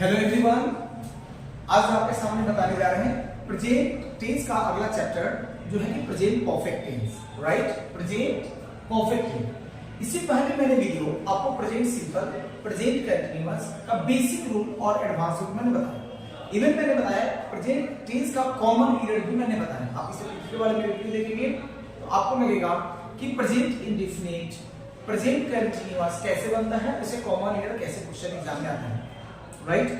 Hello everyone, आज हम आपके सामने बताने जा रहे हैं प्रेजेंट टेंस का अगला चैप्टर जो है कि present perfect tense, right. Present perfect tense. इससे पहले मैंने वीडियो आपको प्रेजेंट सिंपल, प्रेजेंट कंटीन्यूअस का बेसिक रूल और एडवांस रूल मैंने बताया। इवन मैंने बताया प्रेजेंट टेंस का कॉमन पीरियड भी मैंने बताया। आप इसे पिछले वाले में वीडियो देखेंगे तो आपको लगेगा कि प्रेजेंट इंडेफिनिट, प्रेजेंट कंटीन्यूअस कैसे बनता है, उसे कॉमन पीरियड कैसे क्वेश्चन एग्जाम में आता है, राइट।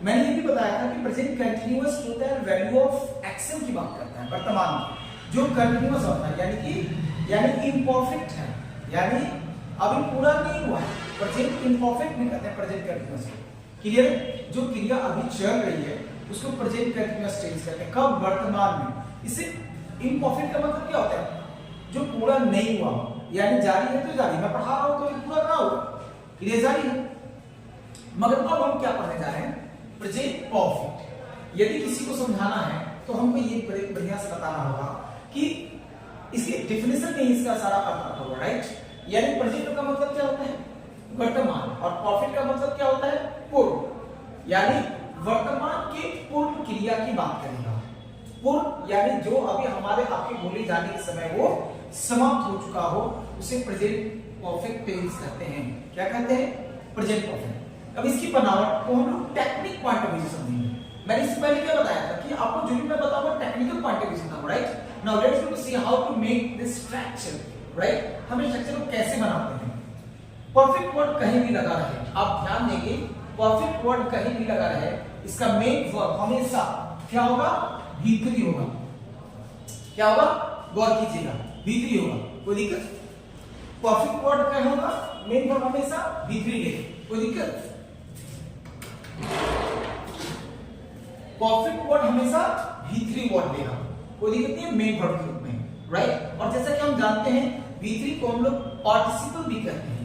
मैंने ये भी बताया था कि प्रेजेंट कंटीन्यूअस होता है वैल्यू ऑफ एक्शन की बात करता है, वर्तमान में जो कंटीन्यूअस होता है यानी इम्परफेक्ट है, यानी अभी पूरा नहीं हुआ है, प्रेजेंट इम्परफेक्ट नहीं कहते हैं प्रेजेंट कंटीन्यूअस। क्लियर? जो क्रिया अभी चल रही है उसको प्रेजेंट कंटीन्यूअस टेंस कहते हैं। कब? वर्तमान में। इससे इम्परफेक्ट का मतलब क्या होता है? जो पूरा नहीं हुआ, यानी जारी है तो जारी, मैं पढ़ा रहा हूं तो पूरा ना हुआ, क्रिया जारी है। मगर अब हम क्या पढ़ने जा रहे हैं? Present perfect. यदि किसी को समझाना है तो हमको ये बढ़िया से बताना होगा कि इसकी डेफिनेशन में इसका सारा अर्थ होगा, राइट। यानी प्रेजेंट का मतलब क्या होता है? वर्तमान, और परफेक्ट का मतलब क्या होता है? पूर्व, यानी वर्तमान के पूर्व क्रिया की बात करेगा। पूर्व यानी जो अभी हमारे आपके बोले जाने के समय वो समाप्त हो चुका हो, उसे प्रेजेंट परफेक्ट टेंस कहते हैं। क्या कहते हैं? Present perfect. अब इसकी बनावट को हम लोग टेक्निक पॉइंट ऑफ व्यू से समझेंगे। मैंने इससे पहले क्या बताया था कि आपको जो भी मैं बताऊंगा टेक्निकल पॉइंट ऑफ व्यू से बताऊंगा, right. Now let's go to see how to make this structure, right. हम इस स्ट्रक्चर को कैसे बनाते हैं? परफेक्ट वर्ड कहीं भी लगा रहे, आप ध्यान देंगे, परफेक्ट वर्ड कहीं भी लगा रहे, इसका मेन वर्ब हमेशा क्या होगा? भीतरी होगा। क्या होगा? गौर कीजिएगा, भीतरी होगा। कोई दिक्कत? परफेक्ट वर्ड क्या होगा? मेन वर्ब हमेशा भीतरी है। कोई दिक्कत? परफेक्ट वर्ड हमेशा भीतरी वर्ड लेगा, कोई दिक्कत नहीं है, मेन वर्ड के रूप में, राइट। और जैसा कि हम जानते हैं भीतरी को हम लोग पार्टिसिपल भी कहते हैं।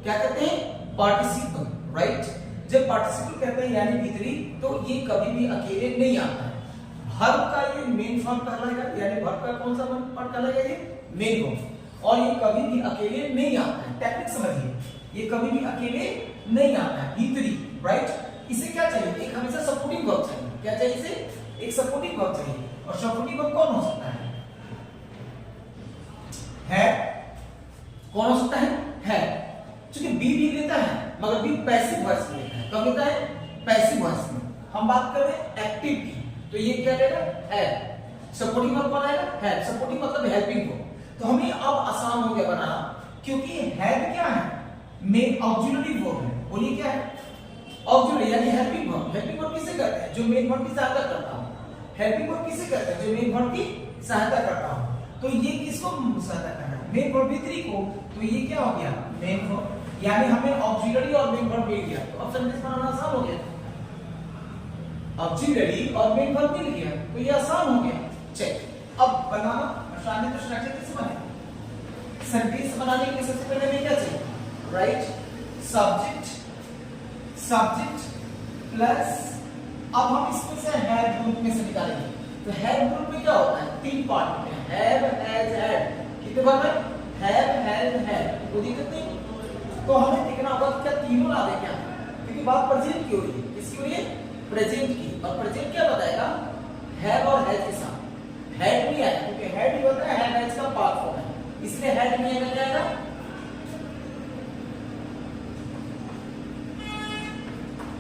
क्या कहते हैं? Participle, right. जब पार्टिसिपल कहते हैं यानी भीतरी, तो ये कभी भी अकेले नहीं आता है। वर्ब का ये मेन फॉर्म कहलाएगा, यानी वर्ब का कौन सा पार्ट कहलाएगा? ये मेन फॉर्म। और ये कभी भी अकेले नहीं आता है। टेक्निक समझिए, ये कभी भी अकेले नहीं आता है, भीतरी, राइट। इसे क्या चाहिए? एक हमेशा सपोर्टिंग वर्ब चाहिए। क्या चाहिए इसे? एक सपोर्टिंग वर्ब चाहिए। और सपोर्टिंग वर्ब कौन हो सकता है? कौन हो सकता है? है। क्योंकि बी भी लेता है, मगर बी पैसिव वॉइस में लेता है। कब लेता है? पैसिव वॉइस में। हम बात कर रहे हैं एक्टिव की, तो ये क्या लेगा? है। सपोर्टिंग वर्ब कौन आएगा? है। सपोर्टिंग मतलब हेल्पिंग वर्ब। तो हमें अब आसान हो गया बनाना, क्योंकि हैव क्या है? मेन ऑक्सिलरी वर्ब है। बोलिए क्या है? ऑक्सिलरी यानी हेल्पिंग वर्ब। हेल्पिंग वर्ब किसे कहते हैं? जो मेन वर्ब की सहायता करता हो। हेल्पिंग वर्ब किसे कहते हैं? जो मेन वर्ब की सहायता करता हो। तो ये किसको सहायता कर रहा है? मेन वर्ब भीतरी को। तो ये क्या हो गया? Main verb. यानी हमें ऑक्सिलरी और मेन वर्ब मिल गया, तो अब सेंटेंस बनाना आसान हो गया। ऑक्सिलरी और मेन वर्ब मिल गया, तो ये आसान हो गया। चेक। अब बनाना आसान है, तो स्ट्रक्चर कैसे बनेगा? सेंटेंस बनाने के लिए सबसे पहले हमें क्या चाहिए? राइट। सब्जेक्ट प्लस, अब हम इसमें से हैव ग्रुप में से निकालेंगे। तो हैव ग्रुप में क्या होता है? तीन पार्ट होते हैं, हैव, हैज, हैड। कितने बार है? Have, has, had. कोई दिक्कत नहीं। तो हमें देखना होगा क्या तीनों ला दे क्या, क्योंकि बात प्रेजेंट की हो रही है। किसकी हो रही है? प्रेजेंट की। और प्रेजेंट क्या बताएगा? हैव और हैज के साथ। हैड नहीं आएगा, क्योंकि हैड ही होता है, हैव हैज का पार्ट फॉर्म है, इसलिए हैड नहीं आएगा। क्या आएगा?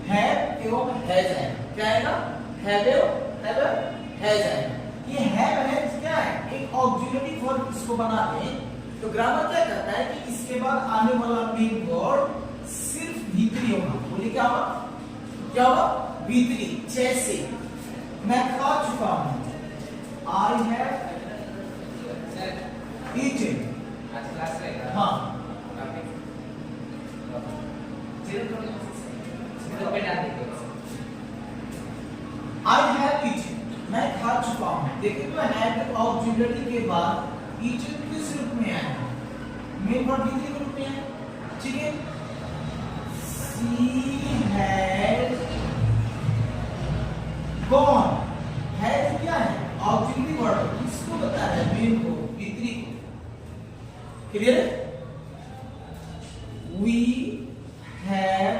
हैव एवं हैज आएगा। क्या आएगा? हैव एवं हैज आएगा। ये हैव हैज क्या है? एक ऑक्सिलरी वर्ब इसको बनाते हैं, तो ग्रामर क्या कहता है कि इसके बाद आने वाला मेन वर्ब सिर्फ भीतरी होगा। बोलिए क्या होगा? क्या होगा? भीतरी। जैसे मैं खा चुका हूं, आई हैव ईटन। आज क्लास रहेगा। हाँ, आई हैव ईटन, मैं खा चुका हूं। देखिए तो हैव ऑक्सिलरी के बाद ईटन किस रूप में आया? मेन वर्ब भीतरी के रूप में है, ठीक है। She has gone. हैज क्या है? Auxiliary verb. किसको बता रहा है? मेन को, भीतरी को। क्लियर है? वी हैव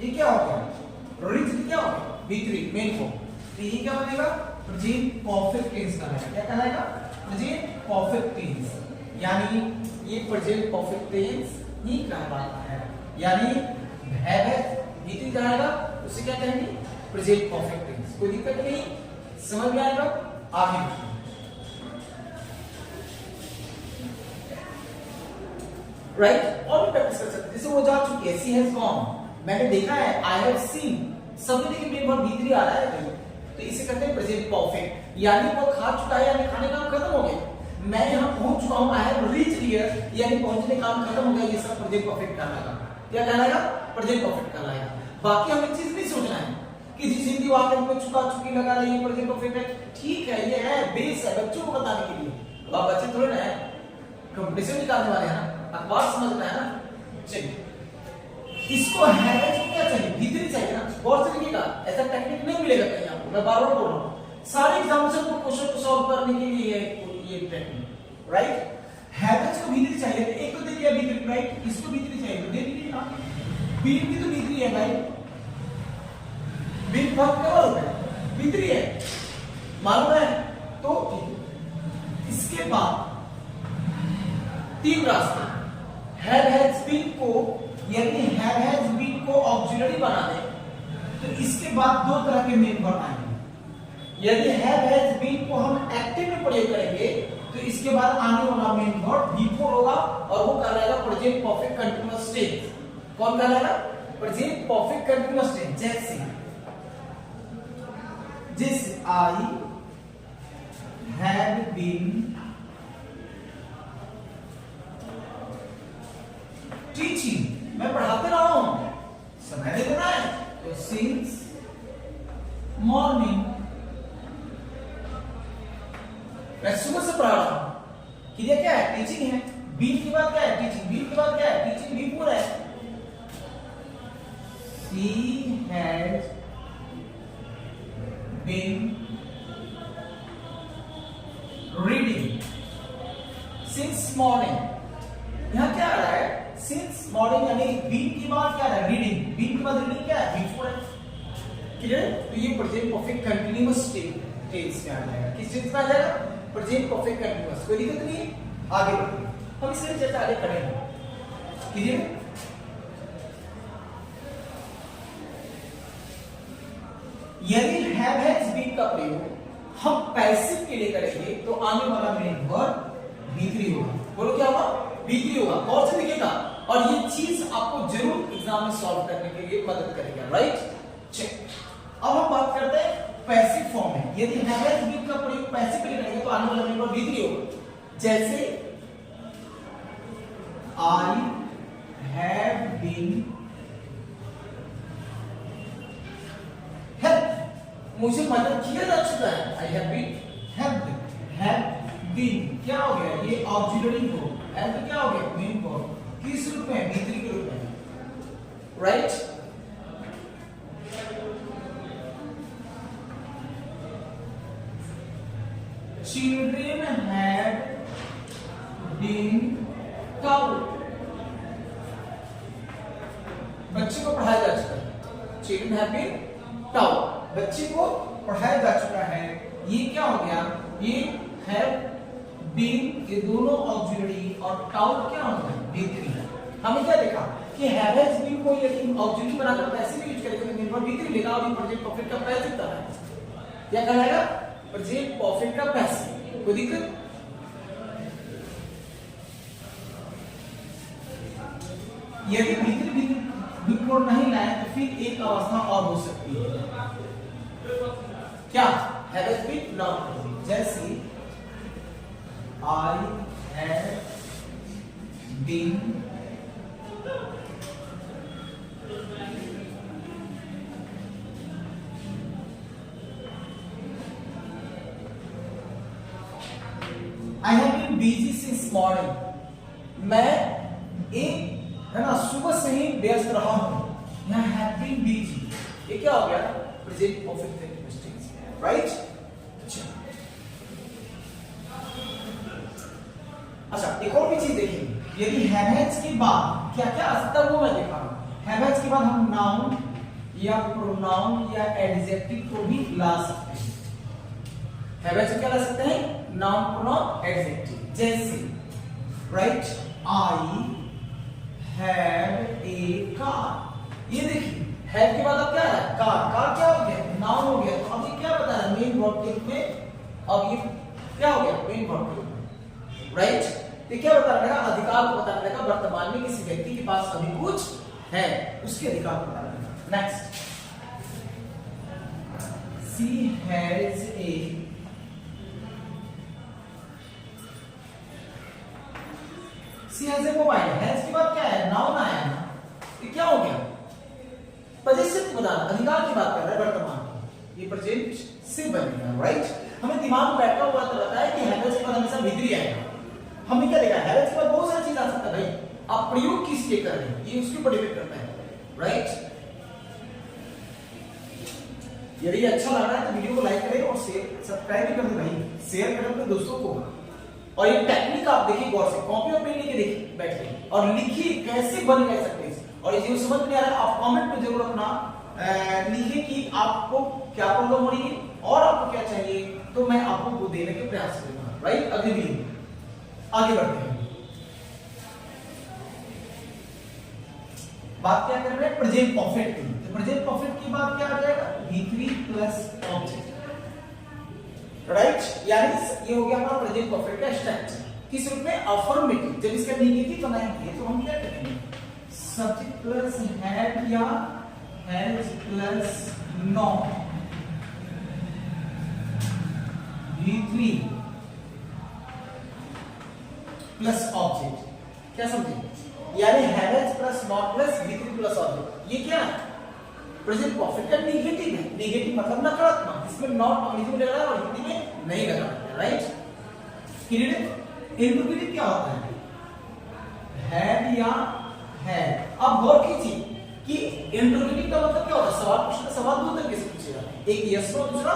ये क्या हो गया? रिच्ड क्या हो गया? B3 main form. तो ये क्या बनेगा? प्रेजेंट परफेक्ट टेंस कहलाएगा। क्या कहलाएगा? Present perfect tense. यानी ये प्रेजेंट परफेक्ट टेंस ही कहलाता है। यानी हैव है B3 कहलाएगा, उसे क्या कहेंगे? Present perfect tense. कोई दिक्कत नहीं, समझ में आएगा? आगे राइट और भी प्रैक्टिस कर सकते हैं। जैसे वो जा चुकी है, सी हैज गॉन, मैंने देखा है, आई हैव सीन, सब में देखिए मेन वर्ब B3 आ रहा है, तो इसे कहते हैं प्रेजेंट परफेक्ट। यानी वो खा चुका है, यानी खाने का काम खत्म हो गया। मैं यहाँ पहुंच चुका हूँ, आई हैव रीच्ड हियर, यानी पहुंचने का काम खत्म हो गया। ये सब प्रेजेंट परफेक्ट कहलाएगा। क्या कहलाएगा? प्रेजेंट परफेक्ट कहलाएगा। बाकी हमें चीज नहीं सोचना है कि जिस हिंदी वाक्य में चुका चुकी लगा रही है प्रेजेंट परफेक्ट है, ठीक है, ये है बेस है बच्चों को बताने के लिए। अब आप बच्चे थोड़े ना है कंपटीशन निकालने वाले हैं ना, अखबार समझना है ना। चलिए इसको है क्या चाहिए? भीतरी चाहिए ना। गौर से देखिएगा, ऐसा टेक्निक नहीं मिलेगा कहीं आपको, मैं बार बार बोल रहा हूँ। सारे एग्जाम्स को क्वेश्चन को सॉल्व करने के लिए ये टेक्निक, राइट? हैबिट्स को भीतरी चाहिए, एक तो दे दिया भीतरी, राइट? इसको भीतरी चाहिए तो दे दीजिए ना। बीट भी तो भीतरी है भाई, बीट बहुत कवर होता है, भीतरी है, मालूम है? तो इसके बाद तीन रास्ते, हैव हैज बीन को, यदि हैव हैज बीन को ऑक्सिलरी बना दे तो इसके बाद दो तरह के मेन वर्ब आएंगे। यदि हैव हैज बीन को हम एक्टिव में प्रयोग करेंगे तो इसके बाद आने वाला मेन वर्ब B4 होगा और वो कहलाएगा प्रेजेंट परफेक्ट कंटीन्यूअस टेंस। कौन कहलाएगा? Present perfect continuous tense. जैसे आई हैव बीन टीचिंग, मैं पढ़ाते रहा हूं, समय दे देना है, तो सिंस मॉर्निंग, मैं सुबह से पढ़ा रहा हूं। कि ये क्या है? टीचिंग है। बीन के बाद क्या है? टीचिंग। बीन के बाद क्या है? टीचिंग। B4 है। She has been reading since morning। यहां क्या आ रहा है? since morning, यानी बीन के बाद क्या है? रीडिंग। बीन के बाद रीडिंग क्या है? B4 है। क्लियर? तो ये प्रेजेंट परफेक्ट कंटीन्यूअस टेंस में आ जाएगा। किस टेंस में आ जाएगा? Present perfect continuous. कोई दिक्कत नहीं है, आगे बढ़ते हैं, हम इससे चर्चा आगे करेंगे। क्लियर? यदि हैव हैज बीन का प्रयोग हम पैसिव के लिए करेंगे तो आने वाला मेन वर्ब B3 होगा। बोलो क्या होगा? B3 होगा। और से देखिएगा, और ये चीज आपको जरूर एग्जाम में सॉल्व करने के लिए मदद करेगा, राइट? चेक। अब हम बात करते हैं पैसिव फॉर्म में। यदि हैव हैज बीन का प्रयोग पैसिव के लिए करेंगे तो आने वाला मेन वर्ब B3 होगा। जैसे आई हैव बीन हेल्प, मुझे मदद किया जा चुका है। I have been helped. Have been क्या हो गया? ये ऑक्सिलरी वर्ब। हेल्प क्या हो गया? Main verb. किस रूप में? B3 के रूप में, right? Children had been taught, बच्चे को पढ़ाया जा चुका है। Children have been taught, बच्चे को पढ़ाया जा चुका है। ये क्या हो गया? ये have been, ये दोनों ऑक्सिलरी और taught क्या हो गया? B3। हमने क्या देखा कि have has been को यदि ऑक्सिलरी बनाकर पैसिव यूज करेंगे तो मेन वर्ब B3 लेगा और प्रेजेंट परफेक्ट का पैसिव था। क्या कहलाएगा? प्रेजेंट परफेक्ट का पैसिव। कोई दिक्कत? यदि B4 नहीं लाए तो फिर एक अवस्था और हो सकती है। क्या? Have has been not. जैसे I have been I have been busy since morning, मैं एक है ना सुबह से ही व्यस्त रहा हूं। यहाँ have been busy, ये क्या हो गया? Present perfect continuous tense, right? अच्छा, एक और भी चीज देखिए, यदि have has के बाद क्या क्या आ सकता है वो मैं दिखा रहा हूं। have has के बाद हम नाउन या प्रोनाउन या एडजेक्टिव को भी ला सकते हैं। हैव से क्या ला सकते हैं? Noun, pronoun, adjective. जैसे right, I have a car. ये देखिए हैव के बाद अब क्या है? कार। कार क्या हो गया? नाउन हो गया। तो अब ये क्या बता रहा है? मेन वर्ब के रूप में। अब ये क्या हो गया? मेन वर्ब के रूप में, राइट। तो क्या बताने लगा? अधिकार को बताने लगा वर्तमान में किसी व्यक्ति के पास अभी कुछ है, उसके अधिकार को बताने लगा। Next, she has a mobile. Has के बाद क्या है? नाउन आया ना, ये क्या हो गया? पोजीशन को बताना, अधिकार की बात कर रहा है वर्तमान। ये प्रेजेंट से बनेगा, राइट। हमें दिमाग में बैठा हुआ तो रहता है कि हैज के बाद हमेशा भीतरी आएगा। हमने क्या देखा? हैज के बाद बहुत सारी चीज आ सकता है भाई, आप प्रयोग किस लिए कर रहे हैं ये उसके ऊपर डिपेंड करता है, राइट। यदि अच्छा लग रहा है तो वीडियो को लाइक करें और सब्सक्राइब भी कर दें भाई, शेयर करें अपने दोस्तों को। और ये टेक्निक आप देखिए गौर से, कॉपी और पेन लेके देखिए, बैठिए और लिखिए कैसे बन गए सकते हैं। और ये जो समझ में आ रहा है आप कमेंट में जरूर अपना लिखिए कि आपको क्या प्रॉब्लम हो रही है और आपको क्या चाहिए, तो मैं आपको वो देने के प्रयास करूंगा, राइट। अगली वीडियो आगे बढ़ते हैं। बात क्या कर रहे हैं? प्रेजेंट परफेक्ट की। तो प्रेजेंट परफेक्ट की बात क्या आ जाएगा? V3 plus object, right. यानी ये हो गया हमारा प्रेजेंट परफेक्ट का स्ट्रक्चर। किस रूप में? अफर्मेटिव। जब इसका नेगेटिव बनाएंगे तो हम क्या करेंगे? सब्जेक्ट प्लस हैड या has plus not, V3 plus object. क्या समझे? यानी has plus not plus V3 plus object. ये क्या है? प्रेजेंट परफेक्ट का नेगेटिव है। नेगेटिव मतलब नकारात्मक, इसमें नॉट अंग्रेजी में लग रहा है और हिंदी में नहीं लग रहा है, राइट। इंट्रोगेटिव क्या होता है? हैड या हैड। अब गौर कीजिए कि इंट्रोगेटिव का मतलब क्या होता है? सवाल पूछने का सवाल दो तरीके से पूछेगा, एक यस नो, दूसरा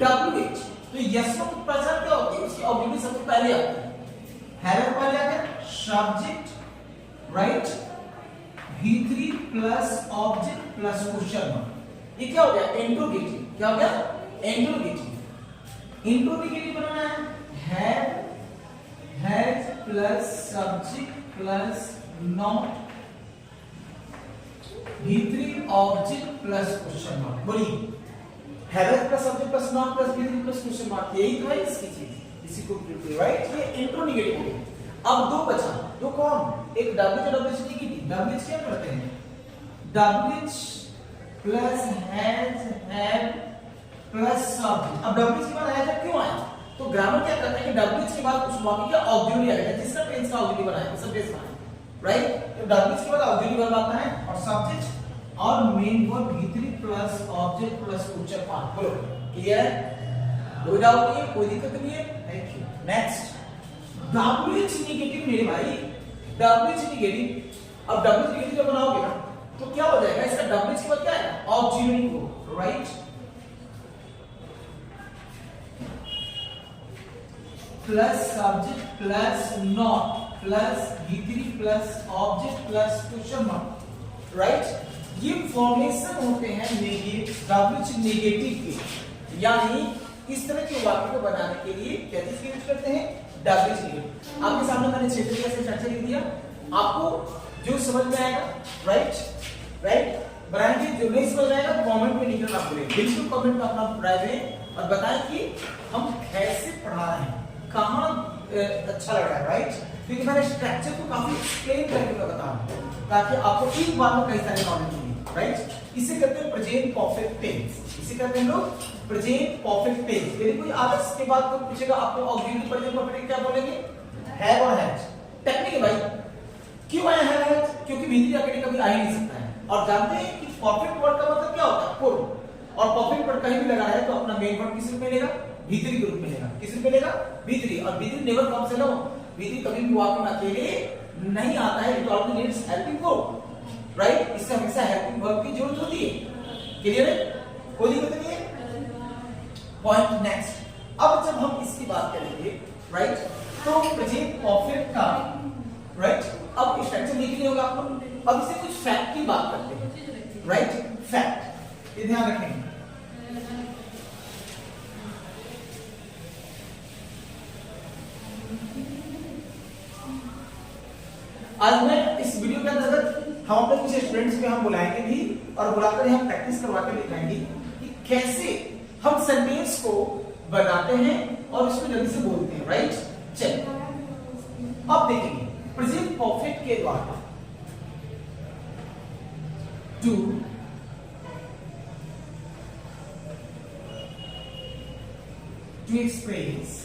WH। तो यस नो की पहचान क्या होती है? उसकी ऑब्जेक्टिव सबसे पहले आती है। हैव पहले आ गया subject, right, V3 plus object plus question mark. ये क्या हो गया? इंट्रोगेटिव। क्या हो गया? इंट्रोगेटिव। इंट्रोगेटिव बनाना है has plus subject plus not, V3 object plus question mark. बोलिए, have plus subject plus not plus V3 plus question mark, यही तो है इसकी चीज, इसी को राइट। ये इंट्रोगेटिव हो गया। अब दो बचा, दो कौन? एक WH और WH नेगेटिव। WH क्या करते हैं? WH plus has have plus subject. अब WH के बाद हैज क्यों आया? तो ग्रामर क्या करता है कि WH के बाद कुछ वाक्य का ऑक्सिलरी आएगा, जिसका टेंस का ऑक्सिलरी बनाया है, सब्जेक्ट बनाया, राइट। तो WH के बाद ऑक्सिलरी वर्ब आता है और सब्जेक्ट और main verb V3 plus object plus question mark. बोलो क्लियर है? हो जाओगे, कोई दिक्कत नहीं है। Thank you. Next, WH negative मेरे भाई, WH नेगेटिव। अब WH नेगेटिव जब बनाओगे ना तो क्या हो जाएगा? इसका WH के बाद क्या है? Auxiliary verb, right. Plus subject plus not plus V3 plus object plus question mark, right. ये फॉर्मेशन होते हैं WH नेगेटिव के, यानी इस तरह के वाक्य को बनाने के लिए क्या चीज यूज करते हैं? WH negative. आपके सामने मैंने 6 तरीके से चर्चा लिख दिया, आपको जो समझ में आएगा राइट बनाएंगे, जो नहीं समझ में आएगा तो कमेंट में लिखना ना भूलें। बिल्कुल कमेंट में अपना राय दें और बताएं कि हम कैसे पढ़ा रहे हैं, कहाँ अच्छा लग रहा है, राइट। क्योंकि मैंने स्ट्रक्चर को काफी एक्सप्लेन करके बताऊं ताकि आपको एक बार में कई सारे नॉलेज मिले, राइट। इसे कहते हैं प्रेजेंट परफेक्ट टेंस। इसे कहते हैं लोग प्रेजेंट परफेक्ट टेंस। यदि कोई आदर्श के बाद कोई पूछेगा आपको ऑक्सिलरी प्रेजेंट परफेक्ट क्या बोलेंगे? हैव और हैज। टेक्निक है भाई, क्यों आया है हैज? क्योंकि भीतरी आके कभी आ ही नहीं सकता है। और जानते हैं कि परफेक्ट वर्ड का मतलब क्या होता है? पूर्ण। और परफेक्ट वर्ड कहीं भी लगा है तो अपना मेन वर्ड किस रूप में लेगा? भीतरी के रूप में लेगा। किस रूप में लेगा? भीतरी। और भीतरी नेवर कम्स अलोन। भीतरी कभी भी वाक्य में अकेले नहीं आता है, it always needs helping verb, right. इससे हमेशा हेल्पिंग वर्ब की जरूरत होती है। क्लियर है? कोई दिक्कत नहीं है। Point next. अब जब हम इसकी बात करेंगे राइट, तो प्रेजेंट परफेक्ट का राइट, अब स्ट्रक्चर लिख लिया होगा आपको। अब इसे कुछ फैक्ट की बात करते हैं, राइट। फैक्ट ये ध्यान रखेंगे। आज मैं इस वीडियो के अंतर्गत हम अपने कुछ स्टूडेंट्स को हम बुलाएंगे भी और बुलाकर हम प्रैक्टिस करवा के दिखाएंगे कि कैसे हम सेंटेंस को बनाते हैं और उसको जल्दी से बोलते हैं, राइट। चलिए अब देखेंगे प्रेजेंट परफेक्ट के द्वारा to express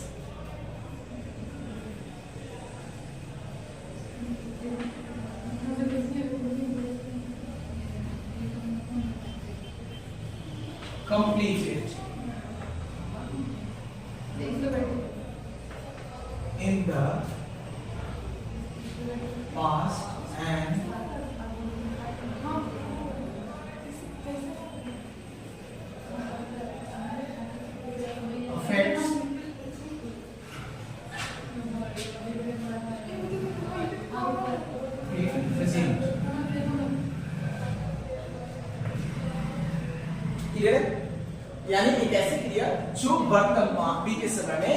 completed in the past and affects present। Clear है? यानी एक ऐसी क्रिया जो वर्तमान के समय में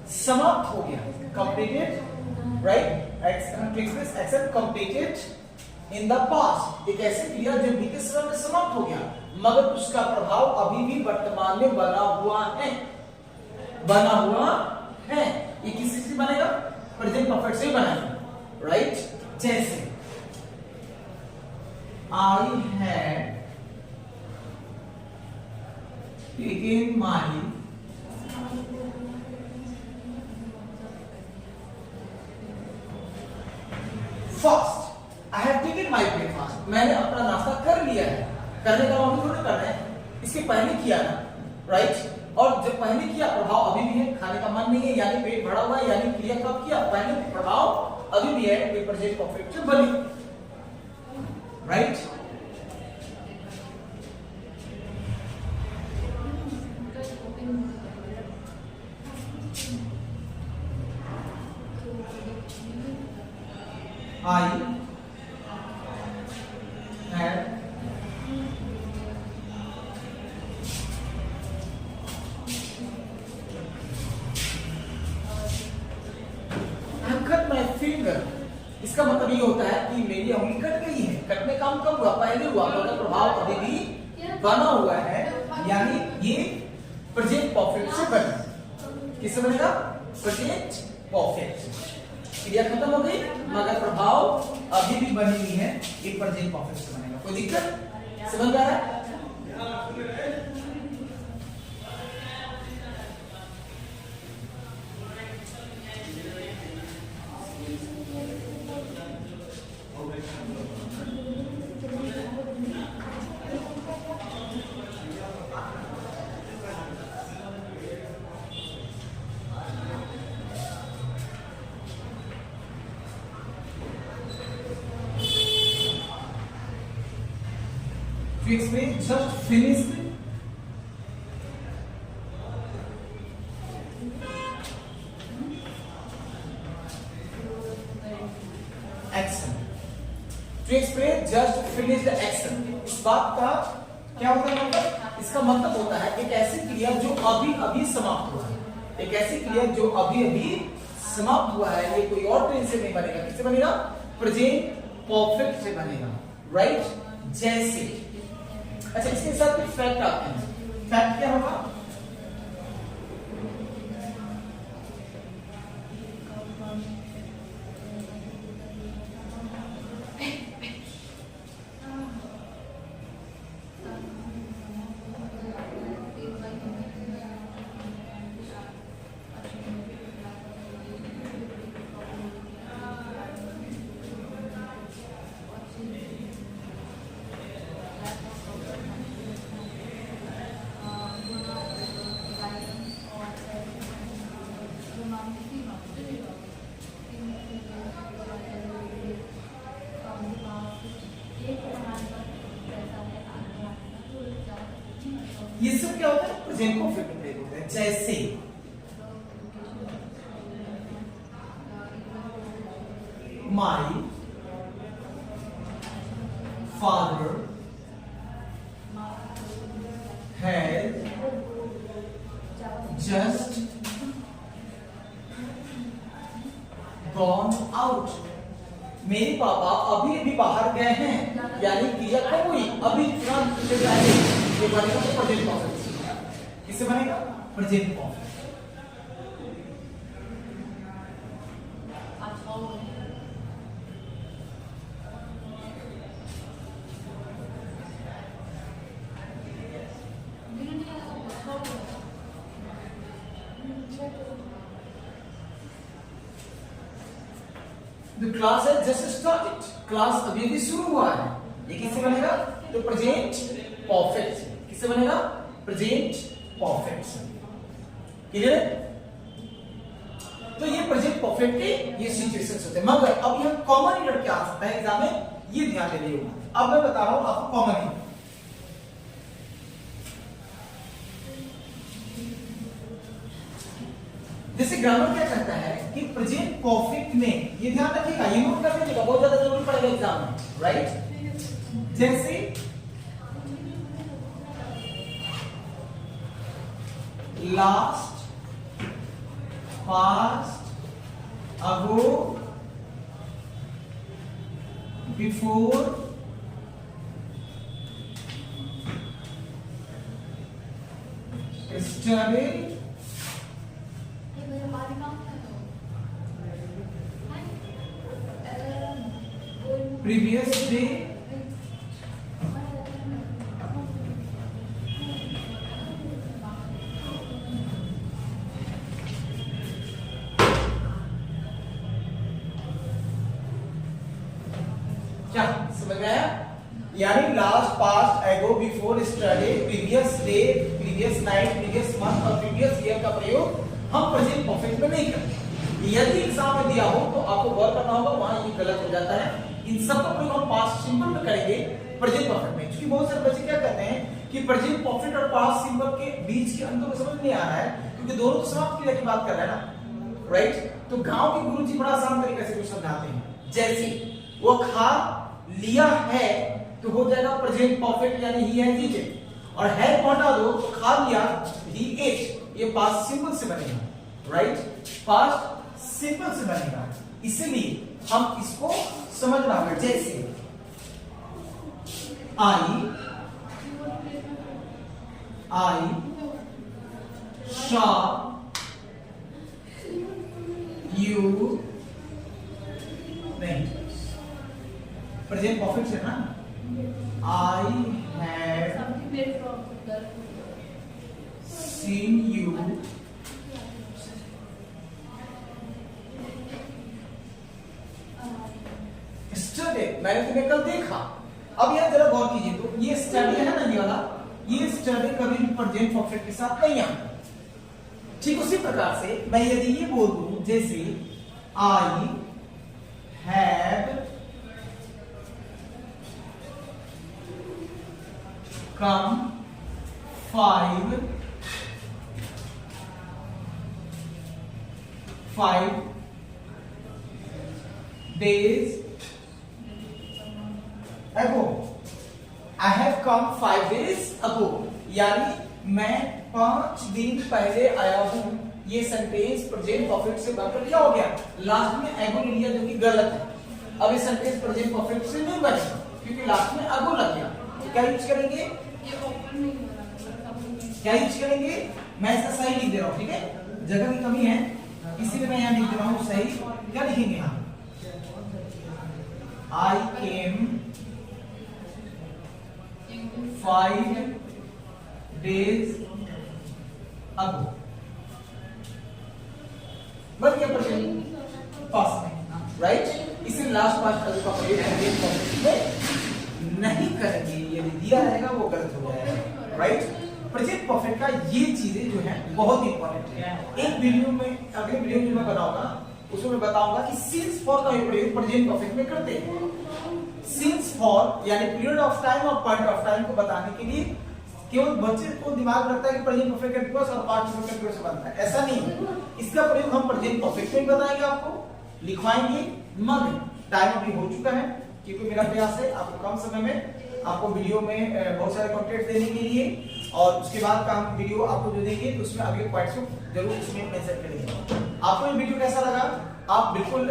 समाप्त हो गया, completed, right. Action completed in the past, एक ऐसी क्रिया जो बीते समय में समाप्त हो गया मगर उसका प्रभाव अभी भी वर्तमान में बना हुआ है, ये किसी से बनेगा? प्रेजेंट परफेक्ट से बनेगा, राइट। जैसे I had taken my first, I have taken my breakfast, मैंने अपना नाश्ता कर लिया है। करने का मतलब थोड़ा करना है, इसके पहले किया ना, राइट। और जब पहले किया प्रभाव अभी भी है, खाने का मन नहीं है यानी पेट भरा हुआ है, यानी क्रिया कब किया? पहले, प्रभाव अभी भी है, ये प्रेजेंट परफेक्ट से बनी, right. I had cut my finger, इसका मतलब ये होता है कि मेरी उंगली कट गई है। कटने का कब हुआ? पहले हुआ, मगर प्रभाव अभी भी बना हुआ है, यानी ये प्रेजेंट परफेक्ट से बना। किससे बनेगा? Present perfect. क्रिया खत्म हो गई मगर प्रभाव अभी भी बनी हुई है, ये प्रेजेंट परफेक्ट से बनेगा। कोई दिक्कत? समझ आ रहा है? To explain, just finished action। To explain, just finished action, इस बात का क्या होता है मतलब? इसका मतलब होता है एक ऐसी क्रिया जो अभी अभी समाप्त हुआ है, एक ऐसी क्रिया जो अभी अभी समाप्त हुआ है, ये कोई और टेंस से नहीं बनेगा। किससे बनेगा? प्रेजेंट परफेक्ट से बनेगा, राइट। जैसे अच्छा, इसके साथ कुछ फैक्ट आते हैं। फैक्ट क्या होगा? ये सब क्या होता है? प्रेजेंट परफेक्ट में प्रयोग होता है। जैसे my father just gone out, मेरे पापा अभी अभी बाहर गए हैं, यानी क्रिया कब हुई, अभी तुरंत पहले, ये बनेगा तो प्रेजेंट परफेक्ट। किससे बनेगा, present perfect. The class has just started. Class अभी अभी शुरू हुआ है। ये किससे बनेगा, तो प्रेजेंट परफेक्ट। किससे बनेगा, प्रेजेंट परफेक्ट। क्लियर है? तो ये प्रेजेंट परफेक्ट के ये सिचुएशंस होते हैं, मगर अब यह कॉमन ईयर क्या आ सकता है एग्जाम में, ये ध्यान देने होगा। अब मैं बता रहा हूं आपको कॉमन ईयर। जैसे ग्रामर क्या कहता है कि प्रेजेंट परफेक्ट में, ये ध्यान रखिएगा, ये नोट कर लीजिएगा, बहुत ज्यादा जरूरी पड़ेगा एग्जाम में, राइट। जैसे लास्ट, पास्ट, अगो, बिफोर, यस्टरडे, previous day, क्या समझ में आया? यानी लास्ट, पास्ट, एगो, before, study, previous day, previous night, previous month और प्रीवियस ईयर का प्रयोग हम प्रेजेंट परफेक्ट में नहीं करते। यदि एग्जाम में दिया हो तो आपको गौर करना होगा, वहां ये गलत हो जाता है। इन सब का प्रयोग हम पास्ट सिंपल में करेंगे, प्रेजेंट परफेक्ट में। क्योंकि बहुत सारे बच्चे क्या कहते हैं कि प्रेजेंट परफेक्ट और पास्ट सिंपल के बीच के अंतर को समझ नहीं आ रहा है, क्योंकि दोनों तो समाप्त क्रिया की बात कर रहे हैं ना, राइट। तो गांव के गुरुजी बड़ा आसान तरीके से कुछ समझाते हैं। जैसे वो खा लिया है तो हो जाएगा प्रेजेंट परफेक्ट, यानी ही हैज ईटेन, और है को हटा दो तो खा लिया, ही एट, ये पास्ट सिंपल से बनेगा, राइट। पास्ट सिंपल से बनेगा, इसलिए हम इसको समझना होगा। जैसे आई शॉ, यू नहीं, प्रेजेंट परफेक्ट है ना। I have seen you study, मैंने तुम्हें कल देखा। अब यहां जरा गौर कीजिए, तो ये स्टडी है ना, ये वाला, ये स्टडी कभी भी प्रेजेंट परफेक्ट के साथ नहीं आता। ठीक उसी प्रकार से मैं यदि ये बोल दूं, जैसे I have come 5 days ago, I have come 5 days ago, यानी मैं 5 दिन पहले आया हूं। ये सेंटेंस प्रेजेंट परफेक्ट से बनकर क्या हो गया, लास्ट में एगो ले लिया, जो कि गलत है। अब ये सेंटेंस प्रेजेंट परफेक्ट से नहीं बनेगा, क्योंकि लास्ट में एगो लग गया। तो क्या यूज करेंगे, क्या यूज करेंगे, मैं इसका सही लिख दे रहा हूं, ठीक है, जगह की कमी है इसीलिए मैं यहां लिख दे रहा हूं सही। क्या लिखेंगे यहां, I came 5 days ago, बन गया प्रेजेंट पास्ट में, राइट। इसे लास्ट पास्ट का प्रयोग प्रेजेंट परफेक्ट में नहीं करेंगे, यदि दिया रहेगा वो गलत हो जाएगा, राइट। प्रेजेंट परफेक्ट का ये चीजें जो है बहुत इंपॉर्टेंट है। एक वीडियो में, अगले वीडियो में मैं बताऊंगा, उसमें मैं बताऊंगा कि सिंस फॉर का प्रयोग प्रेजेंट परफेक्ट में करते हैं। सिंस फॉर यानी पीरियड ऑफ टाइम और पॉइंट ऑफ टाइम को बताने के लिए केवल बच्चे को दिमाग रखता है कि प्रेजेंट परफेक्ट कंटीन्यूअस और पास्ट परफेक्ट कंटीन्यूअस से बनता है, ऐसा नहीं है। इसका प्रयोग हम प्रेजेंट परफेक्ट में बताएंगे, आपको लिखवाएंगे, मगर टाइम अभी हो चुका है, क्योंकि मेरा प्रयास है आपको कम समय में आपको वीडियो में बहुत सारे कंटेंट देने के लिए। और उसके बाद का हम वीडियो आपको जो देंगे तो उसमें अगले पॉइंट्स को जरूर उसमें मेंशन करेंगे। आपको ये वीडियो कैसा लगा आप बिल्कुल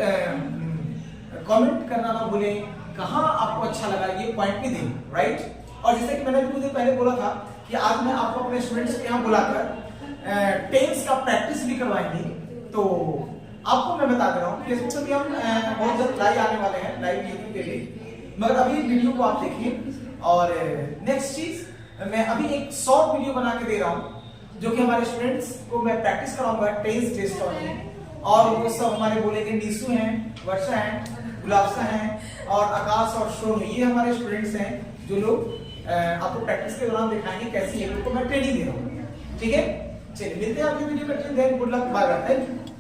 कमेंट करना ना भूलें, कहाँ आपको अच्छा लगा ये पॉइंट भी दें, राइट। और जैसे कि मैंने भी मुझे पहले बोला था कि आज मैं आपको अपने स्टूडेंट्स के यहाँ बुलाकर टेंस का प्रैक्टिस भी करवाएंगे। तो आपको मैं बता दे रहा हूँ फेसबुक पे भी हम बहुत जल्द लाइव आने वाले हैं, लाइव यूट्यूब पे भी, मगर अभी वीडियो को आप देखिए। और नेक्स्ट चीज मैं अभी एक शॉर्ट वीडियो बना के दे रहा हूँ जो कि हमारे स्टूडेंट्स को मैं प्रैक्टिस कराऊंगा टेंस टेस्ट और वो सब हमारे बोलेंगे नीसू हैं, वर्षा हैं, गुलाबसा हैं और आकाश और शोर, ये हमारे स्टूडेंट्स हैं जो लोग आपको प्रैक्टिस के दौरान दिखाएंगे कैसी है, उनको मैं ट्रेनिंग दे रहा हूँ। ठीक है, चलिए मिलते हैं अगली वीडियो में। Good luck, bye bye, thank you.